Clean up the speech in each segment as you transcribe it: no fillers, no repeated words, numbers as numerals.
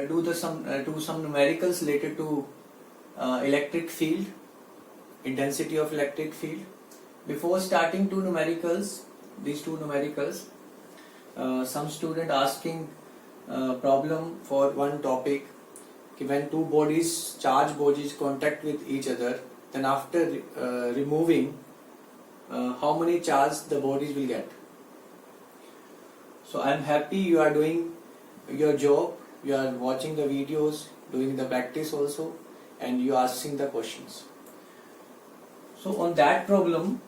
do some numericals related to electric field, intensity of electric field. Before starting these two numericals, some student asking problem for one topic. When two charged bodies contact with each other, then after removing, how many charge the bodies will get. So I am happy you are doing your job, you are watching the videos, doing the practice also, and you are asking the questions. So on that problem,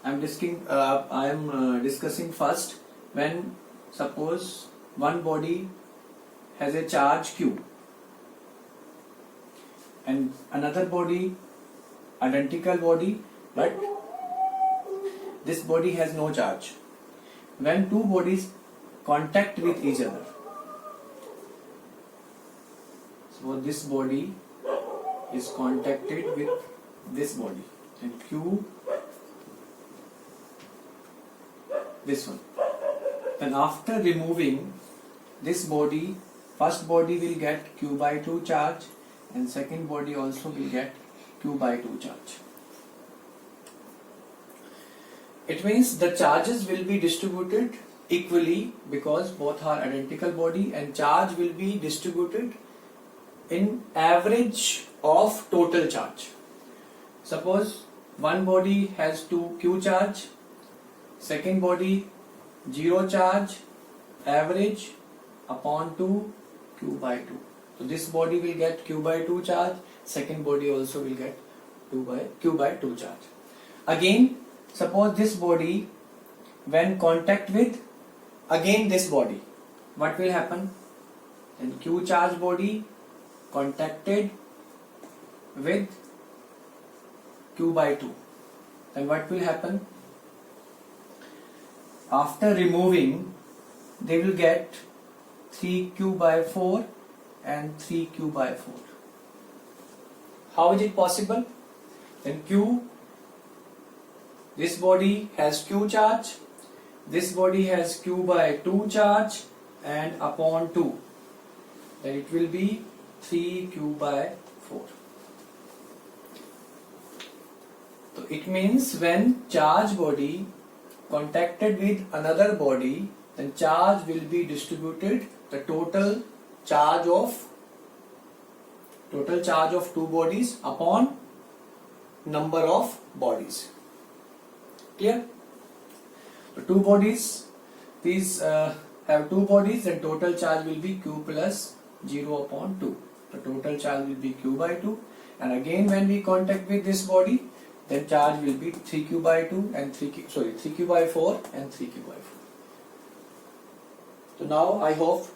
I am discussing first. When suppose one body has a charge Q and another body, identical body, but this body has no charge. When two bodies contact with each other, so this body is contacted with this body and Q, this one. Then after removing this body, first body will get Q by 2 charge and second body also will get Q by 2 charge. It means the charges will be distributed equally because both are identical body, and charge will be distributed in average of total charge. Suppose one body has 2 Q charge, second body 0 charge, average upon 2 Q by 2. So this body will get Q by 2 charge, second body also will get Q by 2 charge. Again, suppose this body when contact with again this body, what will happen? Then Q charge body contacted with Q by 2. Then what will happen? After removing, they will get 3Q by 4 and 3Q by 4. How is it possible? Then this body has Q charge, this body has Q by 2 charge, and upon 2, then it will be 3Q by 4. So it means when charge body contacted with another body, then charge will be distributed, the total charge of two bodies upon number of bodies. Clear? So two bodies, these have two bodies, then total charge will be Q plus 0 upon 2. The total charge will be Q by 2, and again when we contact with this body, then charge will be 3Q by 2 and 3Q by 4 and 3Q by 4. So now I hope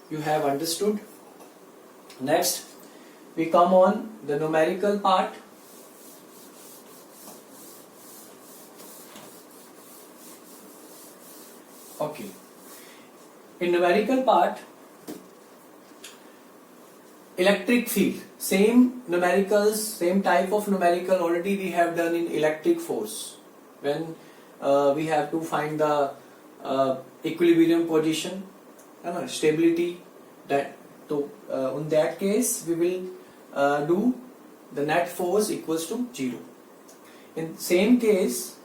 you have understood. Next, we come on the numerical part. Okay. In numerical part, electric field, same type of numerical already we have done in electric force. When we have to find the equilibrium position, stability, in that case we will do the net force equals to 0. In same case,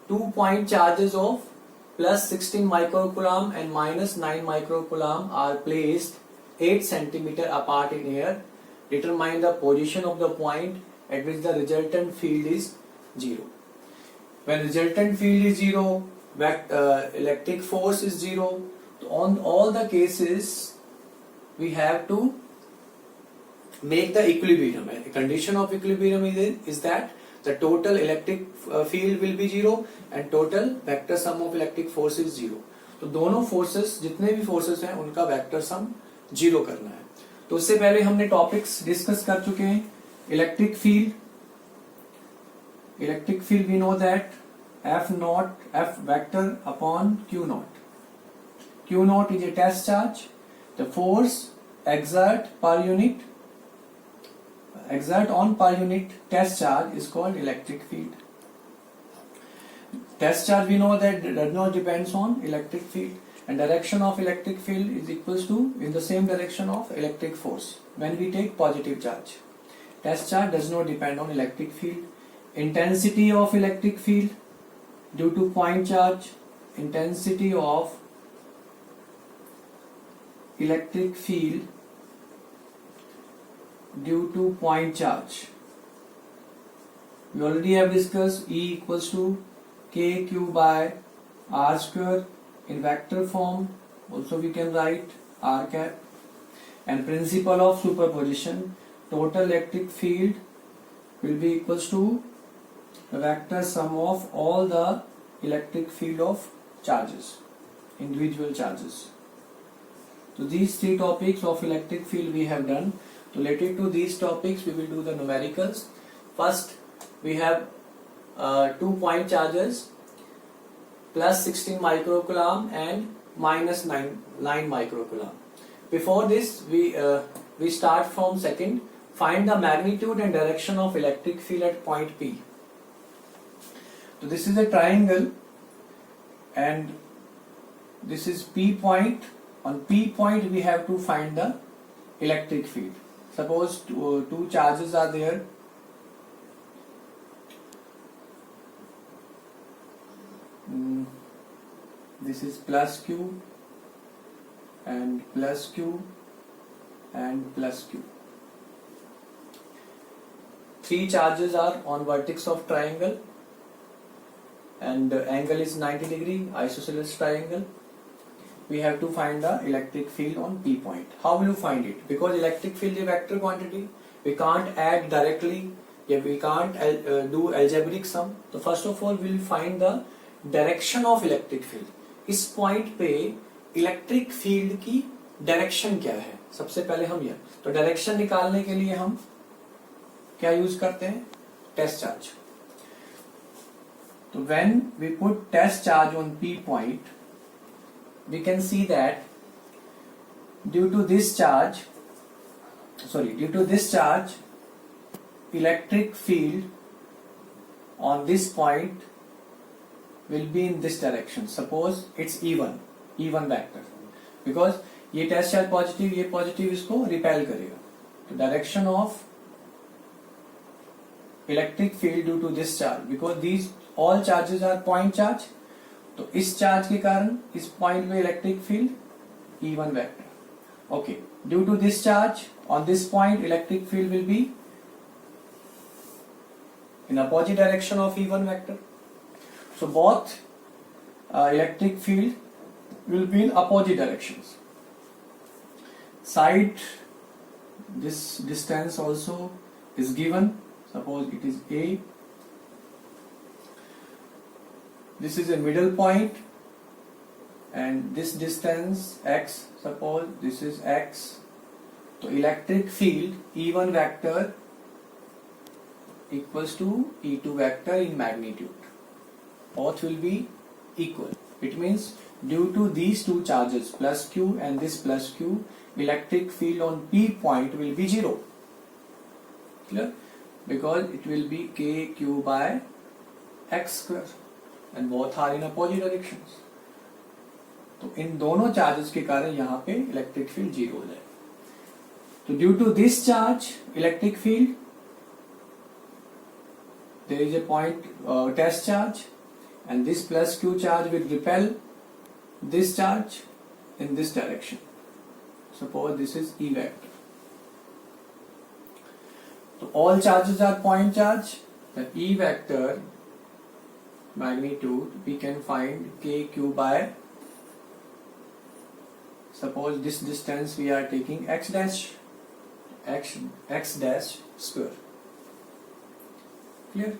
2 point charges of plus 16 microcoulomb and minus 9 microcoulomb are placed 8 centimeter apart in air. Determine the position of the point at which the resultant field is 0. When resultant field is 0, electric force is 0. On all the cases, we have to make the equilibrium. A condition of equilibrium is that the total electric field will be 0 and total vector sum of electric force is 0. तो दोनों forces, जितने भी forces हैं, उनका vector sum 0 करना है. तो उससे पहले हमने टॉपिक्स डिस्कस कर चुके हैं. Electric field we know that F vector upon Q naught. Q naught is a test charge. The force exert on per unit test charge is called electric field. Test charge we know that does not depends on electric field, and direction of electric field is equals to in the same direction of electric force when we take positive charge. Test charge does not depend on electric field. Intensity of electric field due to point charge, intensity of electric field due to point charge. We already have discussed E equals to KQ by R square in vector form. Also we can write R cap. And principle of superposition, total electric field will be equals to the vector sum of all the electric field of charges, individual charges. So these three topics of electric field we have done. Related to these topics we will do the numericals. First we have 2 point charges, plus 16 microcoulomb and minus 9 microcoulomb. Before this we start from second. Find the magnitude and direction of electric field at point P. So this is a triangle and this is P point. On P point we have to find the electric field. Suppose two charges are there. This is plus Q and plus Q and plus Q. 3 charges are on vertex of triangle and the angle is 90 degree, isosceles triangle. We have to find the electric field on P point. How will you find it? Because electric field is a vector quantity, we can't add directly, we can't do algebraic sum. So first of all we will find the direction of electric field. इस point पे electric field की direction क्या है, सबसे पहले हम यह तो डायरेक्शन निकालने के लिए हम क्या यूज करते हैं, टेस्ट चार्ज. तो when we put test charge on P point we can see that due to this charge electric field on this point will be in this direction. Suppose it's even vector, because ये test charge positive, ये positive इसको repel करेगा. तो direction of electric field due to this charge, because these all charges are point charge, तो इस charge के कारण इस पॉइंट में electric field even vector. Okay, due to this charge on this point electric field will be in opposite direction of even vector. So both electric field will be in opposite directions. Side, this distance also is given. Suppose it is A. This is a middle point and this distance x. Suppose this is x. So electric field even vector equals to E2 vector in magnitude. Both will be equal. It means due to these two charges plus Q and this plus Q, electric field on P point will be 0. Clear? Because it will be KQ by x square and both are in opposite directions. तो इन दोनों charges के कारण यहाँ पे electric field 0 हो जाए. तो due to this charge electric field, there is a point test charge and this plus Q charge will repel this charge in this direction. Suppose this is E vector. So all charges are point charge. The E vector magnitude we can find KQ by, suppose this distance we are taking x dash square. Clear?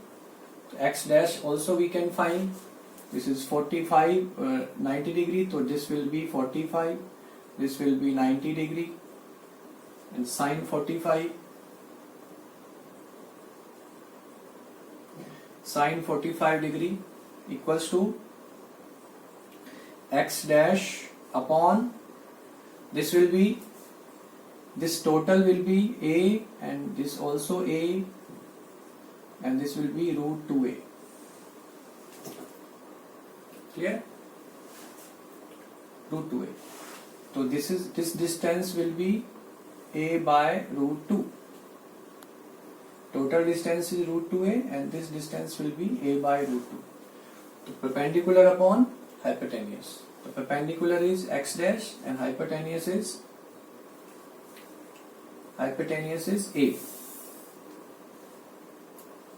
X dash also we can find. This is 45 90 degree, so this will be 45, this will be 90 degree, and sine 45 degree equals to x dash upon, this will be, this total will be a and this also a, and this will be root 2a. Clear? root 2a. So this distance will be a by root 2. Total distance is root 2a and this distance will be a by root 2. So perpendicular upon hypotenuse. The perpendicular is x dash and hypotenuse is a.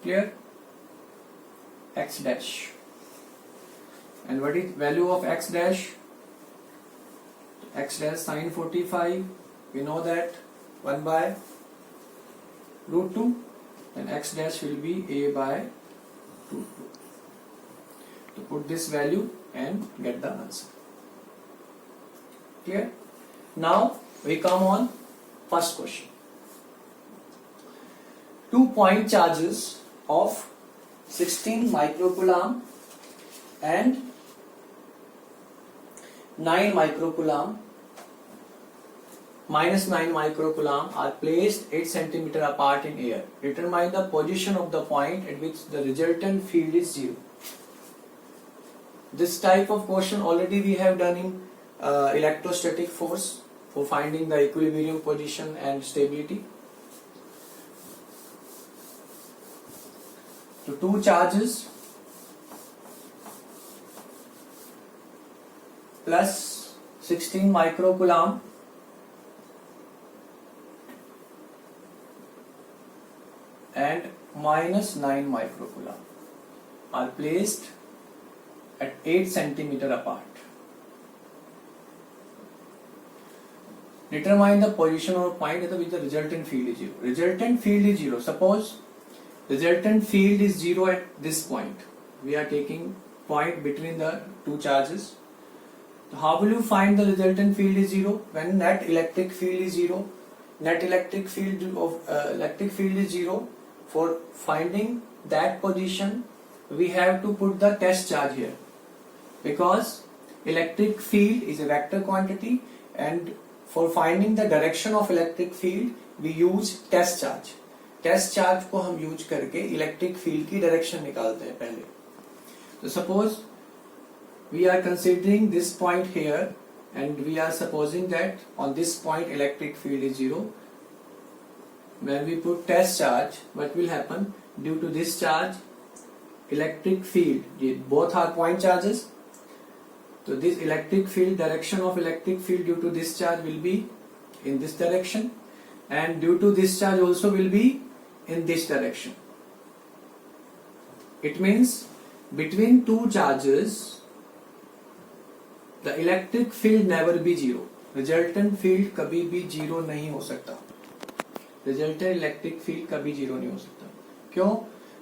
Clear? X dash. And what is value of x dash? X dash sine 45. We know that 1 by root 2. Then x dash will be a by root 2. To put this value and get the answer. Clear? Now we come on first question. 2 point charges of 16 microcoulomb and 9 microcoulomb minus 9 microcoulomb are placed 8 centimeter apart in air. Determine the position of the point at which the resultant field is 0. This type of question already we have done in electrostatic force for finding the equilibrium position and stability. So 2 charges plus 16 microcoulomb and minus 9 microcoulomb are placed at 8 centimeter apart. Determine the position of a point at which the resultant field is 0. Resultant field is 0. Suppose resultant field is 0 at this point. We are taking point between the 2 charges. So how will you find the resultant field is 0? When net electric field is 0. Net electric field is 0. For finding that position, we have to put the test charge here. Because electric field is a vector quantity and for finding the direction of electric field we use test charge. Test charge को हम use करके electric field की direction निकालते हैं पहले. तो suppose we are considering this point here and we are supposing that on this point electric field is 0. When we put test charge, what will happen? Due to this charge, electric field, both are point charges. So this electric field, direction of electric field due to this charge will be in this direction, and due to this charge also will be in this direction. It means between two charges the electric field never be zero. Resultant field कभी भी zero नहीं हो सकता. Resultant electric field कभी zero नहीं हो सकता. क्यों?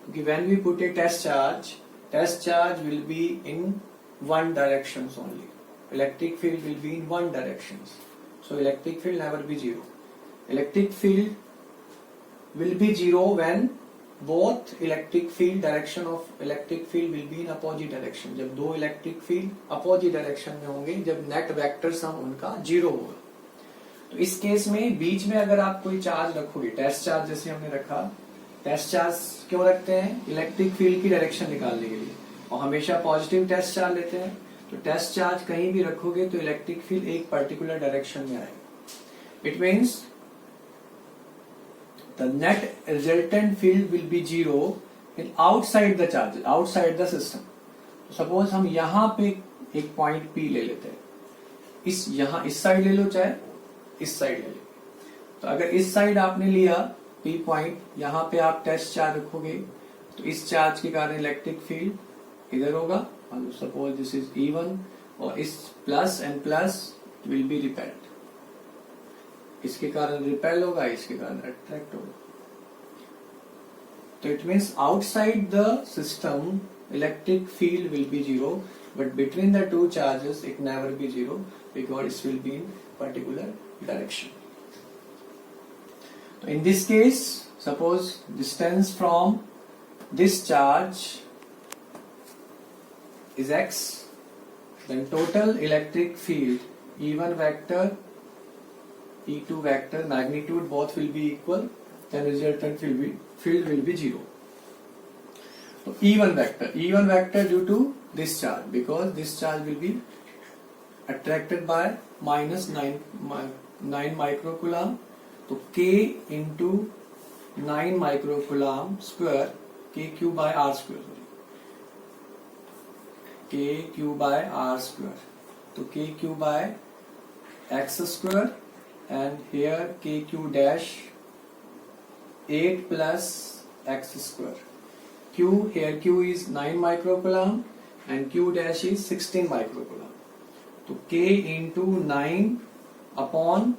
क्योंकि when we put a test charge will be in one directions only. Electric field will be in one directions. So electric field never be zero. Electric field will be zero when both electric field direction of electric field will be in opposite direction. जब दो electric field opposite direction में होंगे, जब net vector sum उनका zero होगा. तो इस case में बीच में अगर आप कोई चार्ज रखोगे, टेस्ट चार्ज जैसे हमने रखा, टेस्ट चार्ज क्यों रखते हैं? इलेक्ट्रिक फील्ड की डायरेक्शन निकालने के लिए, और हमेशा पॉजिटिव टेस्ट चार्ज लेते हैं. तो टेस्ट चार्ज कहीं भी रखोगे तो इलेक्ट्रिक फील्ड एक पर्टिकुलर डायरेक्शन में आएगा. It means the net resultant field will be zero in outside the charges, outside the system. Suppose हम यहाँ पे एक पॉइंट P ले लेते हैं, इस साइड ले लो चाहे इस साइड ले लो. तो अगर इस साइड आपने लिया P पॉइंट, यहाँ पे आप टेस्ट चार्ज रखोगे तो इस चार्ज के कारण इलेक्ट्रिक फील्ड इधर होगा. सपोज दिस इज E1 और इस plus and plus will be repelled. इसके कारण रिपेल होगा, इसके कारण अट्रैक्ट होगा. तो it means outside the system electric field will be zero, but between the two charges it never be zero because it will be in particular direction. तो in this case suppose distance from this charge is x, then total electric field E1 vector E2 vector magnitude both will be equal, then resultant field will be zero. So E1 vector due to this charge, because this charge will be attracted by minus 9 microcoulomb. तो K into 9 microcoulomb square, KQ by R square, KQ by R square. तो KQ by X square, and here KQ dash 8 plus X square. Q, here Q is 9 microcoulomb and Q dash is 16 microcoulomb. तो K into 9 upon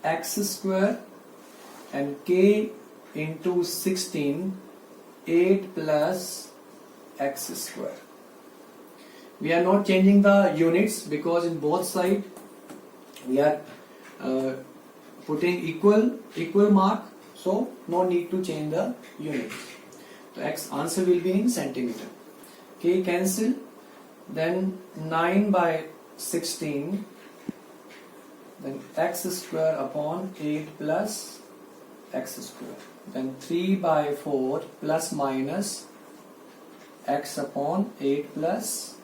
X square and K into 16, 8 plus X square. We are not changing the units because in both sides we are putting equal mark, so no need to change the units. So X answer will be in centimeter. K cancel, then 9 by 16, then X square upon 8 plus X square, then 3 by 4 plus minus X upon 8 plus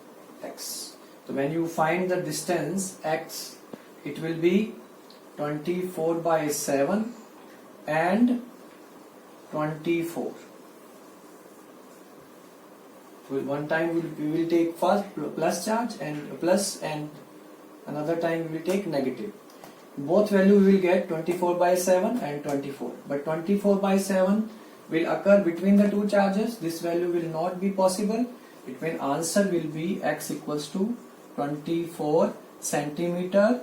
X. So when you find the distance X, it will be 24 by 7 and 24. So one time we will take first plus charge and plus, and another time we will take negative. Both value we will get 24 by 7 and 24. But 24 by 7 will occur between the two charges. This value will not be possible. It means answer will be X equals to 24 centimeter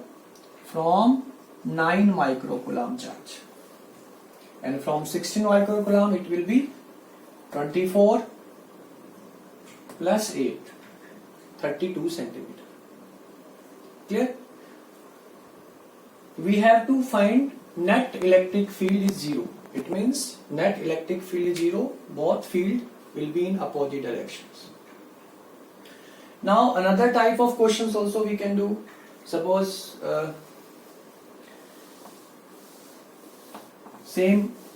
from 9 microcoulomb charge. And from 16 microcoulomb it will be 24 plus 8, 32 centimeter. Clear? We have to find net electric field is 0. It means net electric field is 0. Both field will be in opposite directions. Now another type of questions also we can do. Suppose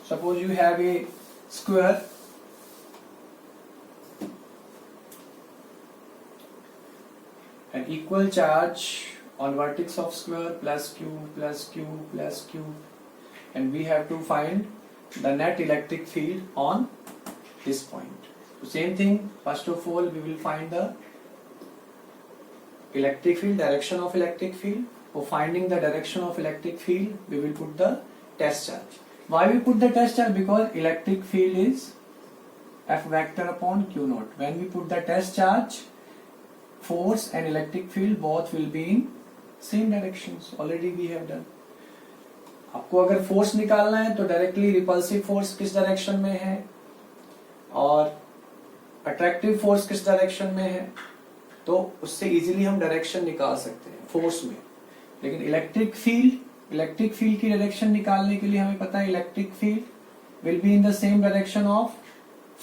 suppose you have a square and equal charge on vertex of square plus q plus q plus q, and we have to find the net electric field on this point. So same thing, first of all we will find the electric field, direction of electric field. For finding the direction of electric field we will put the test charge. Why we put the test charge? Because electric field is F vector upon q naught. When we put the test charge, force and electric field both will be in same directions. Already we have done. आपको अगर force निकालना है तो directly repulsive force किस direction में है और attractive force किस डायरेक्शन में है, तो उससे इजीली हम डायरेक्शन निकाल सकते हैं फोर्स में. लेकिन इलेक्ट्रिक फील्ड की डायरेक्शन निकालने के लिए हमें पता है electric field will be in the same direction of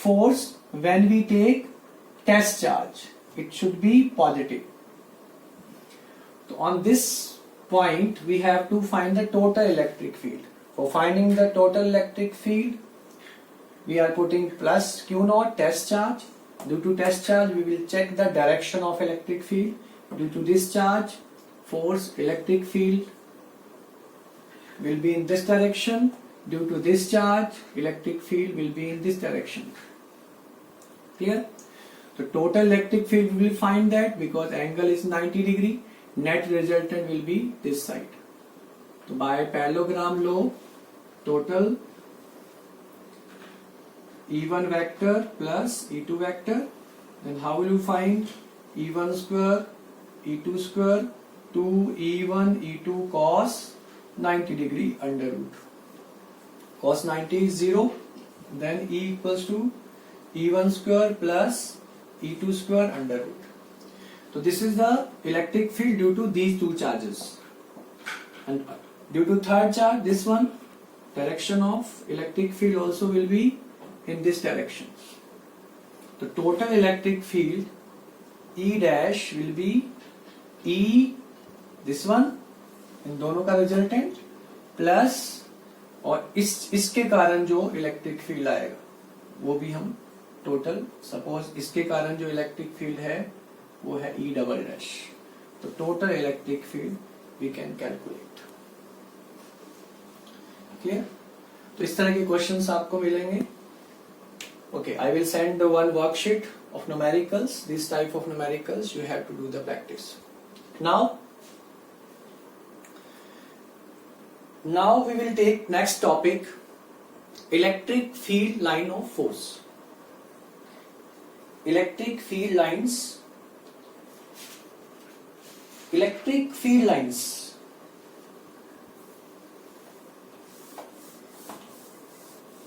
force when we take test charge. It should be positive. So on this point we have to find the total electric field. For finding the total electric field we are putting plus q naught test charge. Due to test charge we will check the direction of electric field. Due to this charge, force, electric field will be in this direction. Due to this charge, electric field will be in this direction. Clear? So total electric field we will find that because angle is 90 degree. Net resultant will be this side. So by parallelogram law, total E1 vector plus E2 vector. Then how will you find E1 square, E2 square, 2E1 E2 cos 90 degree under root. Cos 90 is 0. Then E equals to E1 square plus E2 square under root. So this is the electric field due to these two charges. And due to third charge, this one, direction of electric field also will be in this direction. The total electric field E dash will be E, this one, इन दोनों का resultant plus और इसके कारण जो electric field आएगा वो भी हम टोटल, सपोज इसके कारण जो इलेक्ट्रिक फील्ड है वो है E डबल डैश. तो total electric field we can calculate. Clear? तो इस तरह के क्वेश्चंस आपको मिलेंगे. Okay, I will send the one worksheet of numericals. This type of numericals you have to do the practice. Now we will take next topic, electric field line of force. Electric field lines. Electric field lines.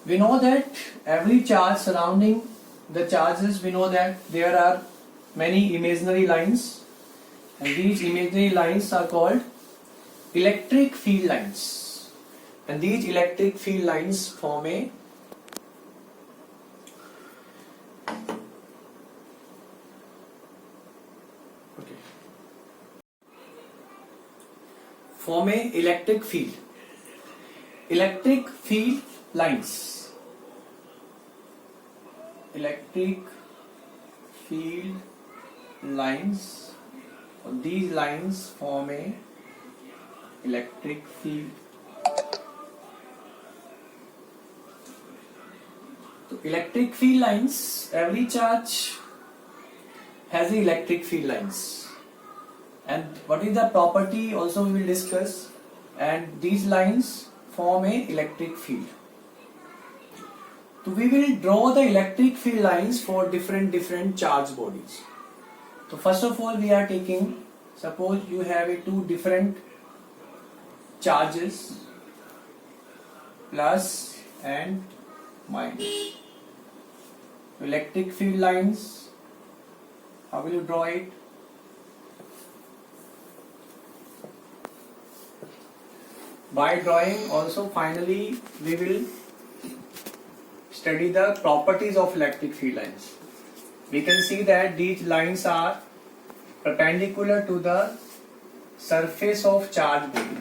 We know that every charge surrounding the charges, we know that there are many imaginary lines, and these imaginary lines are called electric field lines, and these electric field lines form a electric field. Electric field lines. Electric field lines. These lines form a electric field. So electric field lines, every charge has the electric field lines. And what is the property also we will discuss. And these lines form a electric field. So we will draw the electric field lines for different charge bodies. So first of all we are taking, suppose you have two different charges, plus and minus. Electric field lines, how will you draw it? By drawing also finally we will study the properties of electric field lines. We can see that these lines are perpendicular to the surface of charge body.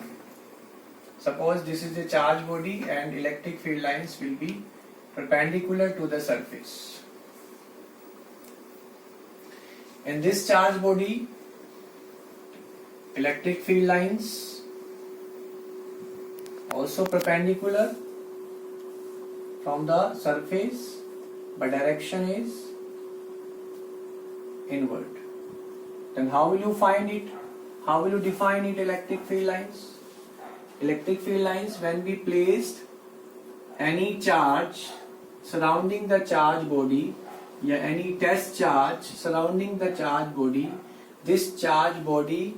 Suppose this is the charge body and electric field lines will be perpendicular to the surface. In this charge body, electric field lines also perpendicular from the surface, but direction is inward. Then how will you find it? How will you define it, electric field lines? Electric field lines, when we placed any charge surrounding the charge body, या any test charge surrounding the charge body, this charge body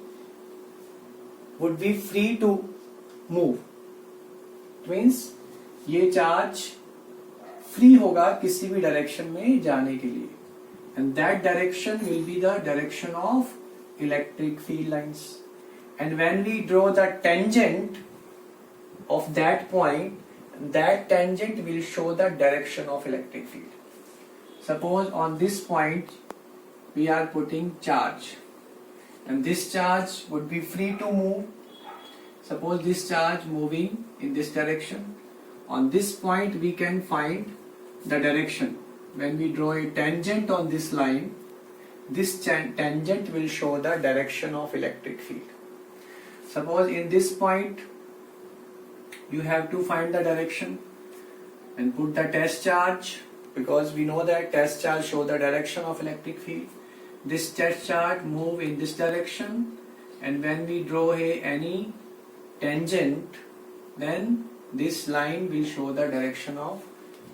would be free to move. Means ये charge free होगा किसी भी direction में जाने के लिए, and that direction will be the direction of electric field lines. And when we draw the tangent of that point, that tangent will show the direction of electric field. Suppose on this point we are putting charge, and this charge would be free to move. Suppose this charge moving in this direction. On this point we can find the direction. When we draw a tangent on this line, this tangent will show the direction of electric field. Suppose in this point you have to find the direction and put the test charge, because we know that test charge show the direction of electric field. This test charge move in this direction, and when we draw any tangent, then this line will show the direction of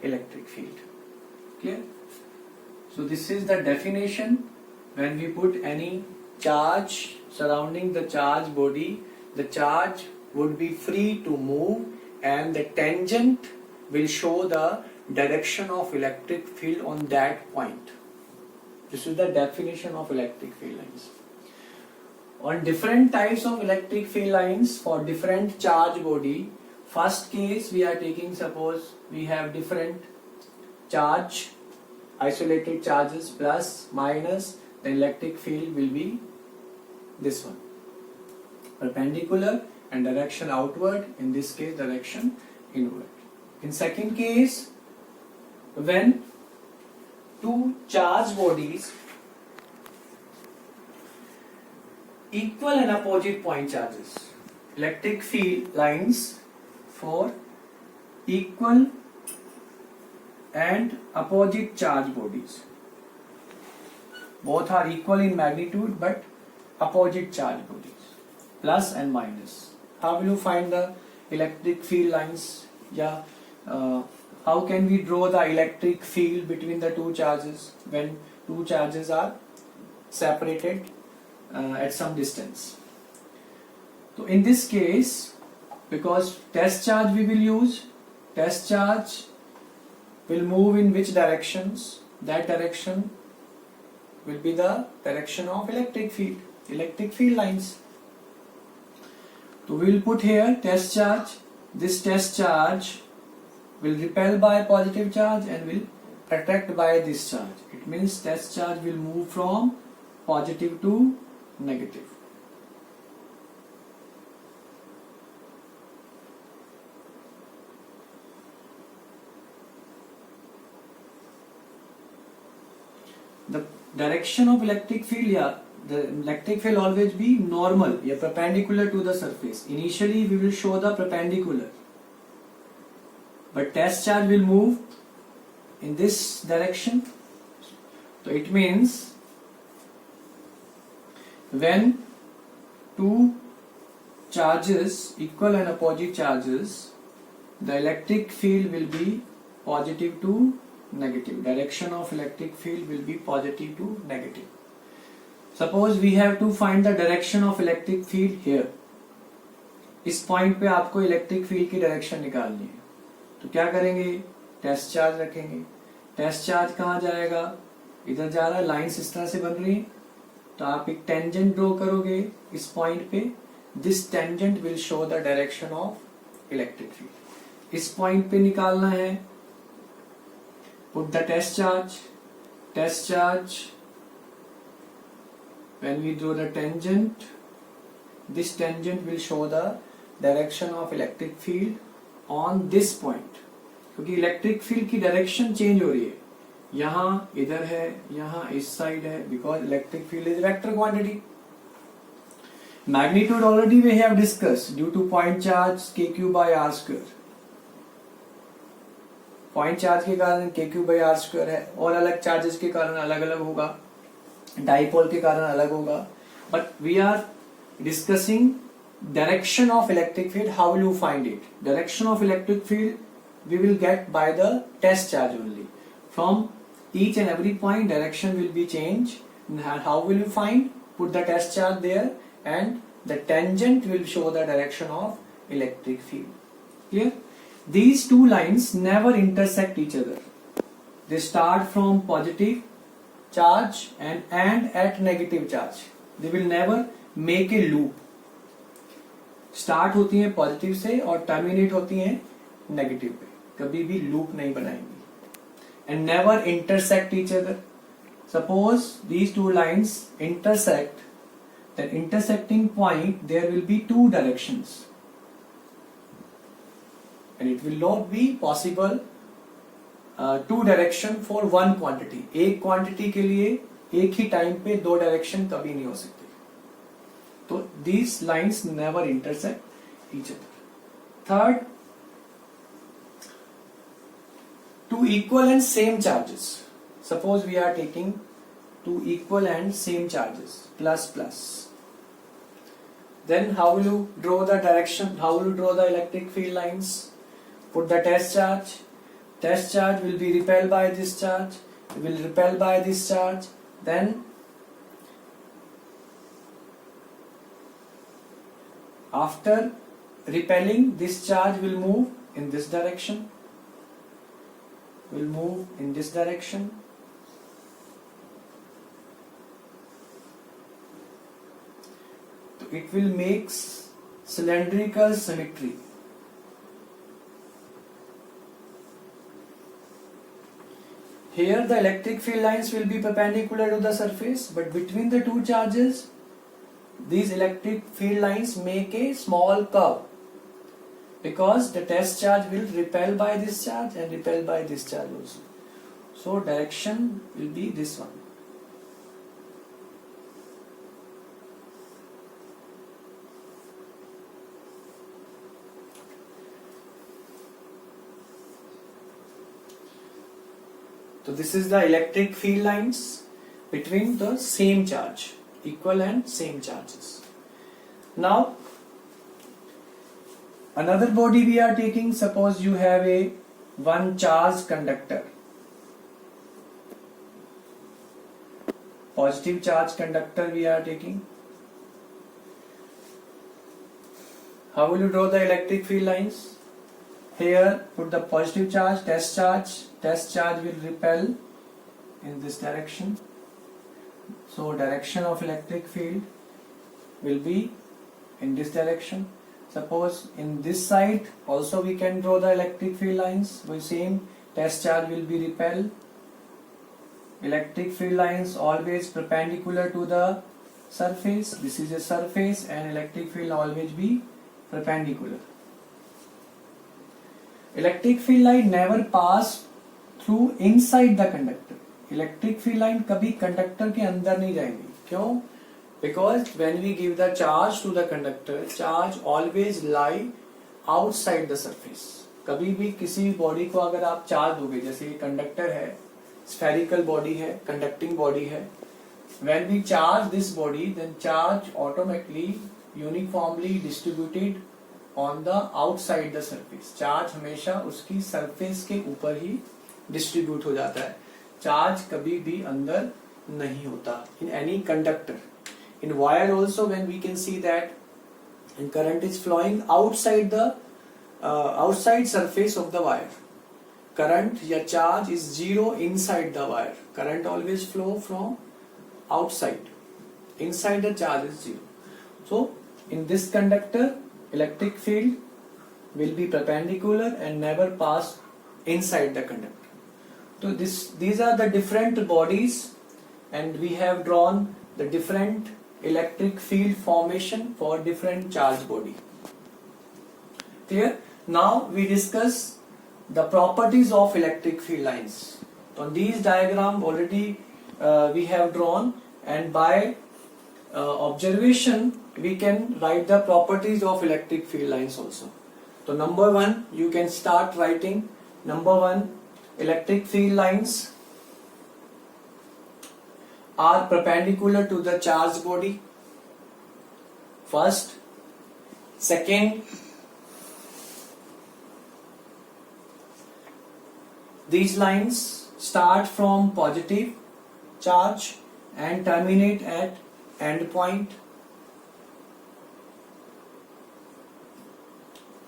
electric field. Clear? So this is the definition. When we put any charge surrounding the charge body, the charge would be free to move, and the tangent will show the direction of electric field on that point. This is the definition of electric field lines. On different types of electric field lines for different charge body, first case we are taking, suppose we have different charge, isolated charges, plus, minus, the electric field will be this one, perpendicular and direction outward, in this case direction inward. In second case, when two charge bodies equal and opposite point charges. Electric field lines for equal and opposite charge bodies. Both are equal in magnitude but opposite charge bodies, plus and minus. How will you find the electric field lines? Yeah, how can we draw the electric field between the two charges when two charges are separated at some distance? So in this case, because test charge we will use, test charge will move in which directions? That direction will be the direction of electric field lines. So we will put here test charge. This test charge will repel by positive charge and will attract by this charge. It means test charge will move from positive to negative. The direction of electric field, the electric field always be normal, perpendicular to the surface. Initially we will show the perpendicular, but test charge will move in this direction. So it means when two charges, equal and opposite charges, the electric field will be positive to negative. Direction of electric field will be positive to negative. Suppose we have to find the direction of electric field here. इस point पे आपको electric field की direction निकालनी है, तो क्या करेंगे? Test charge रखेंगे. टेस्ट चार्ज कहाँ जाएगा? इधर जा रहा है, लाइंस इस तरह से बन रही है, तो आप एक टेंजेंट ड्रॉ करोगे इस पॉइंट पे. This tangent will show the direction of electric field. इस पॉइंट पे निकालना है. Put the test charge. Test charge, when we draw the tangent, this tangent will show the direction of electric field on this point. क्योंकि electric field की direction change हो रही है, यहाँ इधर है, यहाँ इस साइड है, because electric field is vector quantity. Magnitude already we have discussed due to point charge kq by r square. Point charge के कारण kq by r square है, और अलग चार्जेस के कारण अलग अलग होगा, डाइपोल के कारण अलग होगा. But we are discussing direction of electric field. How will you find it? Direction of electric field we will get by the test charge only. From each and every point direction will be change. How will you find? Put the test charge there and the tangent will show the direction of electric field. Clear? These two lines never intersect each other. They start from positive charge and end at negative charge. They will never make a loop. Start होती हैं positive से और terminate होती हैं negative पे. कभी भी loop नहीं बनाएंगी. And never intersect each other. Suppose these two lines intersect, then intersecting point there will be two directions. And it will not be possible two direction for one quantity. एक quantity के लिए एक ही time पे दो direction कभी नहीं हो सकती. तो these lines never intersect each other. Third, two equal and same charges. Suppose we are taking two equal and same charges, plus plus. Then how will you draw the direction? How will you draw the electric field lines? Put the test charge. Test charge will be repelled by this charge. It will repel by this charge. Then after repelling, this charge will move in this direction. Will move in this direction. So it will make cylindrical symmetry. Here the electric field lines will be perpendicular to the surface, but between the two charges, these electric field lines make a small curve, because the test charge will repel by this charge and repel by this charge also. So direction will be this one. So this is the electric field lines between the same charge, equal and same charges. Now another body we are taking, suppose you have a one charged conductor, positive charge conductor we are taking. How will you draw the electric field lines? Here put the positive charge, test charge will repel in this direction. So direction of electric field will be in this direction. Suppose in this side also we can draw the electric field lines with same test charge will be repel. Electric field lines always perpendicular to the surface. This is a surface and electric field always be perpendicular. Electric field line never pass through inside the conductor. Electric field line कभी conductor के अंदर नहीं जाएंगी. क्यों? Because when we give the charge to the conductor, charge always lie outside the surface. कभी भी किसी body को अगर आप चार्ज दोगे, जैसे ये कंडक्टर है, spherical body है, conducting body है, when we charge this body, then charge automatically uniformly distributed on the outside the surface. Charge हमेशा उसकी सरफेस के ऊपर ही डिस्ट्रीब्यूट हो जाता है. चार्ज कभी भी अंदर नहीं होता in any conductor. In wire also, when we can see that and current is flowing outside the outside surface of the wire. Current या charge is zero inside the wire. Current always flow from outside. Inside the charge is zero. So in this conductor, electric field will be perpendicular and never pass inside the conductor. So these are the different bodies, and we have drawn the different electric field formation for different charge body. Clear? Now we discuss the properties of electric field lines. On these diagram already we have drawn, and by observation we can write the properties of electric field lines also. So number one, you can start writing. Number one, electric field lines are perpendicular to the charged body. First. Second, these lines start from positive charge and terminate at end point,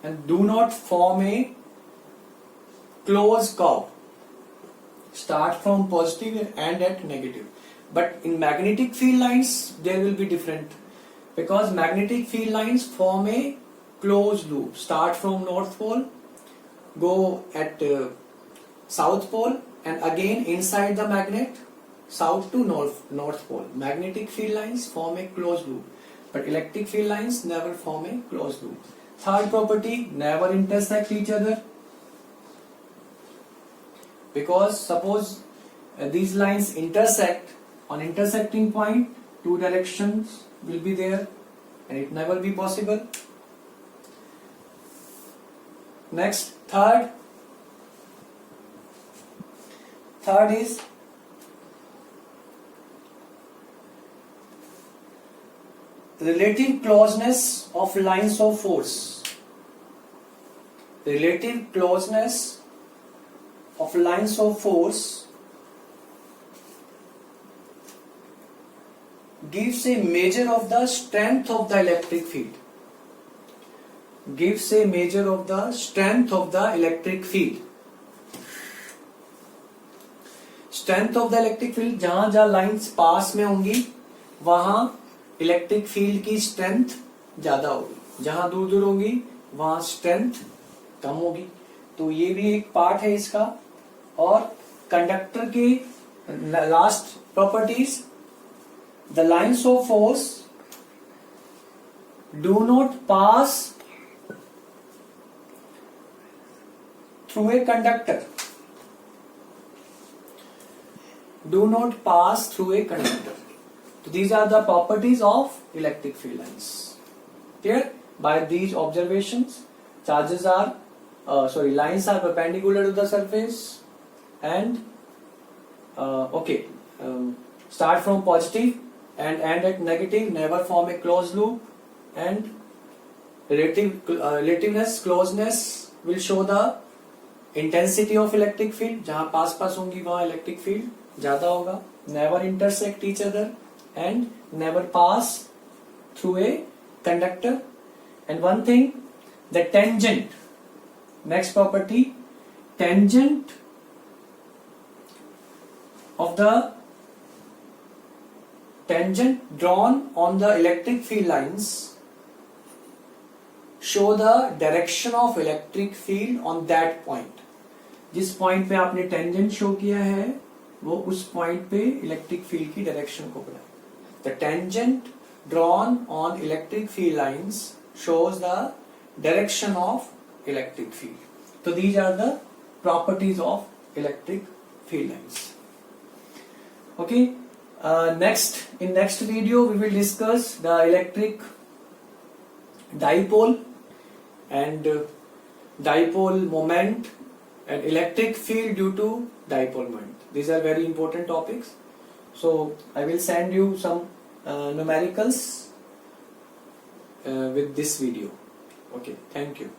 and do not form a closed curve. Start from positive and end at negative. But in magnetic field lines there will be different, because magnetic field lines form a closed loop. Start from north pole, go at south pole, and again inside the magnet south to north pole. Magnetic field lines form a closed loop, but electric field lines never form a closed loop. Third property, never intersect each other, because suppose these lines intersect, on intersecting point two directions will be there and it never be possible. Next, third is relative closeness of lines of force. Relative closeness of lines of force gives a measure of the strength of the electric field. Gives a measure of the strength of the electric field. Strength of the electric field, जहां जहां lines pass में होंगी वहां electric field की strength ज्यादा होगी, जहां दूर दूर होंगी वहां स्ट्रेंथ कम होगी. तो ये भी एक पार्ट है इसका. और कंडक्टर की last properties, the lines of force do not pass through a conductor. Do not pass through a conductor. So these are the properties of electric field lines. Clear? By these observations, lines are perpendicular to the surface and okay, start from positive and end at negative, never form a closed loop, and relativeness, closeness will show the intensity of electric field. जहाँ पास पास होंगी वहाँ electric field ज़्यादा होगा. Never intersect each other and never pass through a conductor. And one thing, the tangent, next property, tangent of the tangent drawn on the electric field lines show the direction of electric field on that point. जिस point पे आपने tangent show किया है वो उस point पे electric field की direction को बताए. The tangent drawn on electric field lines shows the direction of electric field. So these are the properties of electric field lines. Okay. In next video we will discuss the electric dipole and dipole moment and electric field due to dipole moment. These are very important topics. So I will send you some numericals with this video. Okay, thank you.